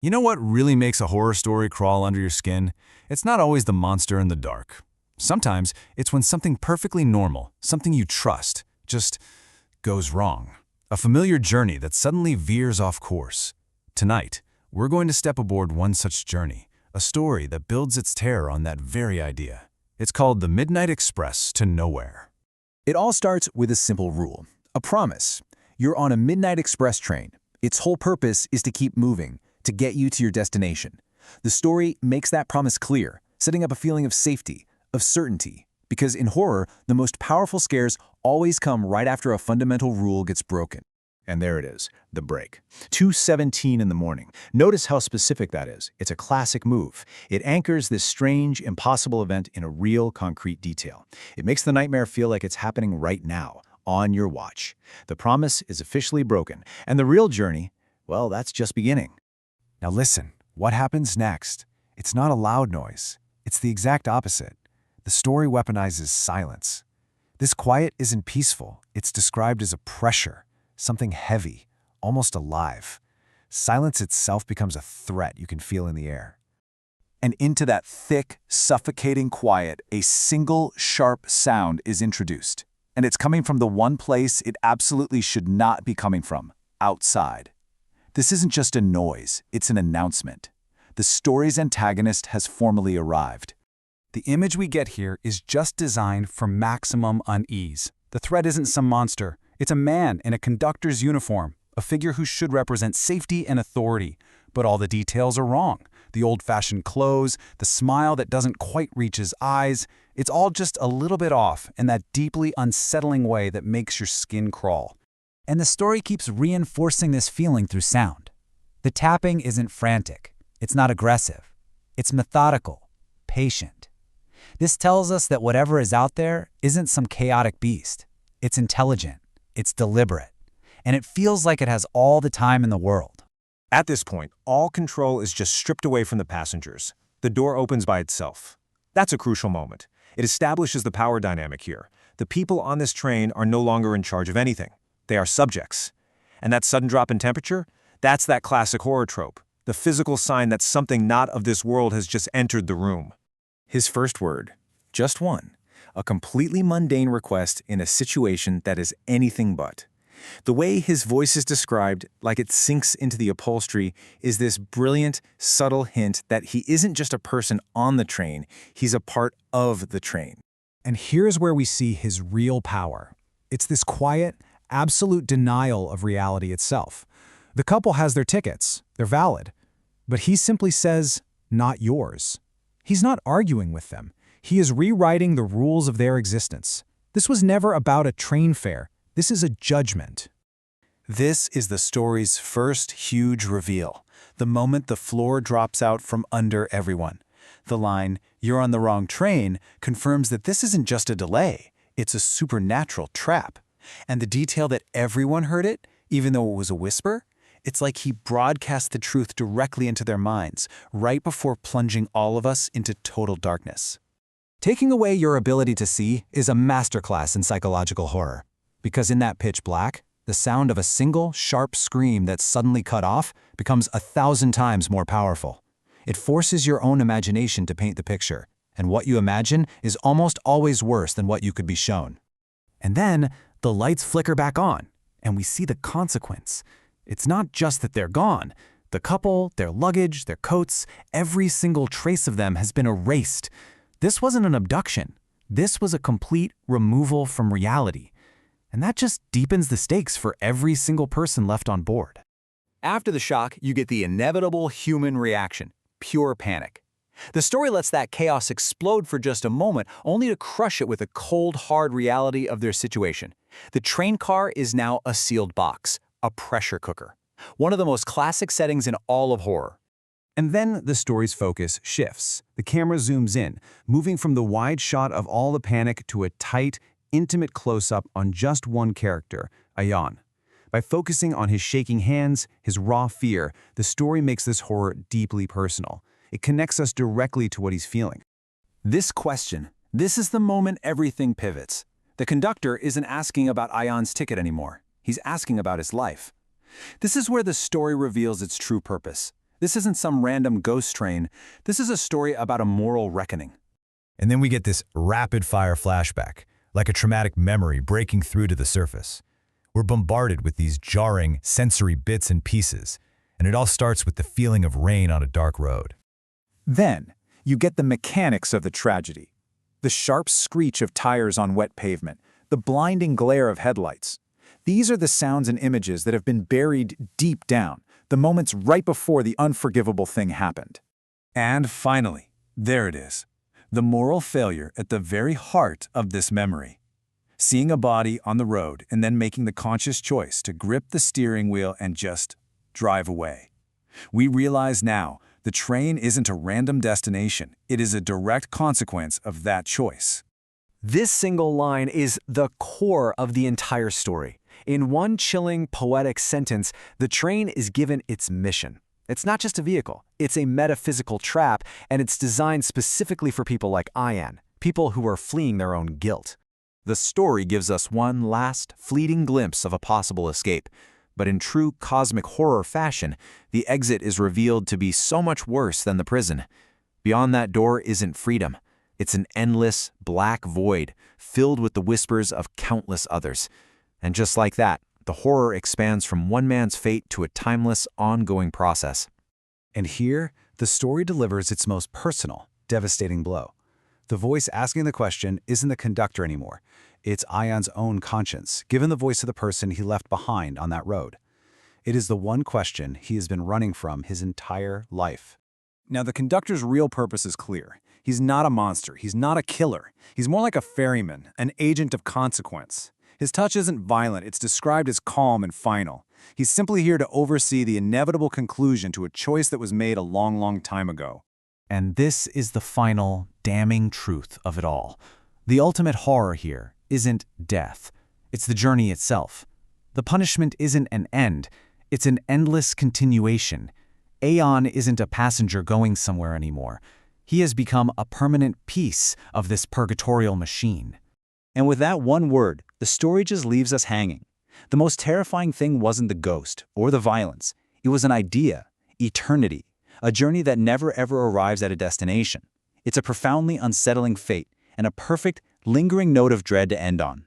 You know what really makes a horror story crawl under your skin? It's not always the monster in the dark. Sometimes it's when something perfectly normal, something you trust, just goes wrong. A familiar journey that suddenly veers off course. Tonight, we're going to step aboard one such journey, a story that builds its terror on that very idea. It's called The Midnight Express to Nowhere. It all starts with a simple rule, a promise. You're on a midnight express train. Its whole purpose is to keep moving, to get you to your destination. The story makes that promise clear, setting up a feeling of safety, of certainty. Because in horror, the most powerful scares always come right after a fundamental rule gets broken. And there it is, the break. 2:17 in the morning. Notice how specific that is. It's a classic move. It anchors this strange, impossible event in a real, concrete detail. It makes the nightmare feel like it's happening right now, on your watch. The promise is officially broken, and the real journey, well, that's just beginning. Now listen, what happens next? It's not a loud noise. It's the exact opposite. The story weaponizes silence. This quiet isn't peaceful. It's described as a pressure, something heavy, almost alive. Silence itself becomes a threat you can feel in the air. And into that thick, suffocating quiet, a single, sharp sound is introduced. And it's coming from the one place it absolutely should not be coming from, outside. This isn't just a noise, it's an announcement. The story's antagonist has formally arrived. The image we get here is just designed for maximum unease. The threat isn't some monster. It's a man in a conductor's uniform, a figure who should represent safety and authority. But all the details are wrong. The old-fashioned clothes, the smile that doesn't quite reach his eyes, it's all just a little bit off in that deeply unsettling way that makes your skin crawl. And the story keeps reinforcing this feeling through sound. The tapping isn't frantic. It's not aggressive. It's methodical, patient. This tells us that whatever is out there isn't some chaotic beast. It's intelligent, it's deliberate, and it feels like it has all the time in the world. At this point, all control is just stripped away from the passengers. The door opens by itself. That's a crucial moment. It establishes the power dynamic here. The people on this train are no longer in charge of anything. They are subjects. And that sudden drop in temperature? That's that classic horror trope, the physical sign that something not of this world has just entered the room. His first word, just one, a completely mundane request in a situation that is anything but. The way his voice is described, like it sinks into the upholstery, is this brilliant, subtle hint that he isn't just a person on the train, he's a part of the train. And here's where we see his real power. It's this quiet, absolute denial of reality itself. The couple has their tickets, they're valid, but he simply says, not yours. He's not arguing with them. He is rewriting the rules of their existence. This was never about a train fare. This is a judgment. This is the story's first huge reveal, the moment the floor drops out from under everyone. The line, "You're on the wrong train," confirms that this isn't just a delay, it's a supernatural trap. And the detail that everyone heard it, even though it was a whisper, it's like he broadcast the truth directly into their minds, right before plunging all of us into total darkness. Taking away your ability to see is a masterclass in psychological horror. Because in that pitch black, the sound of a single, sharp scream that's suddenly cut off becomes 1,000 times more powerful. It forces your own imagination to paint the picture, and what you imagine is almost always worse than what you could be shown. And then, the lights flicker back on, and we see the consequence. It's not just that they're gone. The couple, their luggage, their coats, every single trace of them has been erased. This wasn't an abduction. This was a complete removal from reality. And that just deepens the stakes for every single person left on board. After the shock, you get the inevitable human reaction, pure panic. The story lets that chaos explode for just a moment, only to crush it with the cold, hard reality of their situation. The train car is now a sealed box, a pressure cooker, one of the most classic settings in all of horror. And then the story's focus shifts. The camera zooms in, moving from the wide shot of all the panic to a tight, intimate close-up on just one character, Ayan. By focusing on his shaking hands, his raw fear, the story makes this horror deeply personal. It connects us directly to what he's feeling. This question, this is the moment everything pivots. The conductor isn't asking about Ayan's ticket anymore. He's asking about his life. This is where the story reveals its true purpose. This isn't some random ghost train. This is a story about a moral reckoning. And then we get this rapid-fire flashback, like a traumatic memory breaking through to the surface. We're bombarded with these jarring, sensory bits and pieces, and it all starts with the feeling of rain on a dark road. Then, you get the mechanics of the tragedy. The sharp screech of tires on wet pavement, the blinding glare of headlights. These are the sounds and images that have been buried deep down, the moments right before the unforgivable thing happened. And finally, there it is. The moral failure at the very heart of this memory. Seeing a body on the road and then making the conscious choice to grip the steering wheel and just drive away. We realize now the train isn't a random destination. It is a direct consequence of that choice. This single line is the core of the entire story. In one chilling, poetic sentence, the train is given its mission. It's not just a vehicle, it's a metaphysical trap, and it's designed specifically for people like Ayan, people who are fleeing their own guilt. The story gives us one last, fleeting glimpse of a possible escape, but in true cosmic horror fashion, the exit is revealed to be so much worse than the prison. Beyond that door isn't freedom. It's an endless, black void, filled with the whispers of countless others. And just like that, the horror expands from one man's fate to a timeless, ongoing process. And here, the story delivers its most personal, devastating blow. The voice asking the question isn't the conductor anymore. It's Ayan's own conscience, given the voice of the person he left behind on that road. It is the one question he has been running from his entire life. Now, the conductor's real purpose is clear. He's not a monster. He's not a killer. He's more like a ferryman, an agent of consequence. His touch isn't violent. It's described as calm and final. He's simply here to oversee the inevitable conclusion to a choice that was made a long, long time ago. And this is the final, damning truth of it all. The ultimate horror here isn't death. It's the journey itself. The punishment isn't an end. It's an endless continuation. Ayan isn't a passenger going somewhere anymore. He has become a permanent piece of this purgatorial machine. And with that one word, the story just leaves us hanging. The most terrifying thing wasn't the ghost or the violence. It was an idea, eternity, a journey that never ever arrives at a destination. It's a profoundly unsettling fate and a perfect, lingering note of dread to end on.